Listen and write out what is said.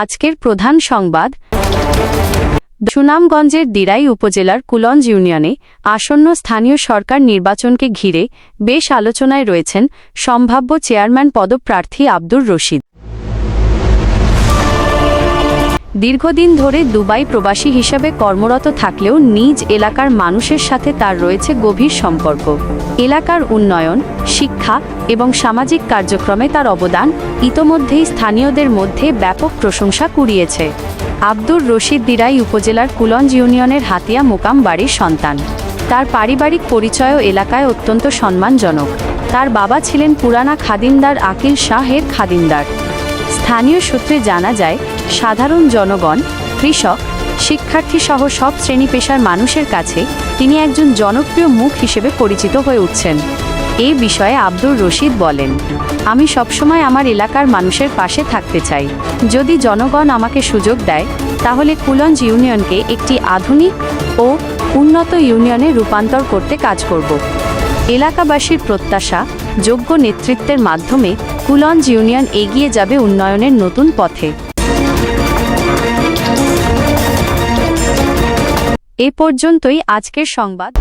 আজকের প্রধান সংবাদ। সুনামগঞ্জের দিরাই উপজেলার কুলঞ্জ ইউনিয়নে আসন্ন স্থানীয় সরকার নির্বাচনকে ঘিরে বেশ আলোচনায় রয়েছেন সম্ভাব্য চেয়ারম্যান পদপ্রার্থী আব্দুর রশিদ। দীর্ঘদিন ধরে দুবাই প্রবাসী হিসেবে কর্মরত থাকলেও নিজ এলাকার মানুষের সাথে তার রয়েছে গভীর সম্পর্ক। এলাকার উন্নয়ন, শিক্ষা এবং সামাজিক কার্যক্রমে তার অবদান ইতোমধ্যেই স্থানীয়দের মধ্যে ব্যাপক প্রশংসা কুড়িয়েছে। আব্দুর রশিদ দিরাই উপজেলার কুলঞ্জ ইউনিয়নের হাতিয়া মোকাম বাড়ির সন্তান। তার পারিবারিক পরিচয়ও এলাকায় অত্যন্ত সম্মানজনক। তার বাবা ছিলেন পুরানা খাদিমদার আকিল শাহের খাদিমদার। স্থানীয় সূত্রে জানা যায়, সাধারণ জনগণ, কৃষক, শিক্ষার্থী সহ সব শ্রেণী পেশার মানুষের কাছে তিনি একজন জনপ্রিয় মুখ হিসেবে পরিচিত হয়ে উঠছেন। এ বিষয়ে আব্দুর রশিদ বলেন, আমি সবসময় আমার এলাকার মানুষের পাশে থাকতে চাই। যদি জনগণ আমাকে সুযোগ দেয় তাহলে কুলঞ্জ ইউনিয়নকে একটি আধুনিক ও উন্নত ইউনিয়নে রূপান্তর করতে কাজ করব। এলাকাবাসীর প্রত্যাশা, যোগ্য নেতৃত্বের মাধ্যমে কুলঞ্জ ইউনিয়ন এগিয়ে যাবে উন্নয়নের নতুন পথে। এ পর্যন্তই আজকের সংবাদ।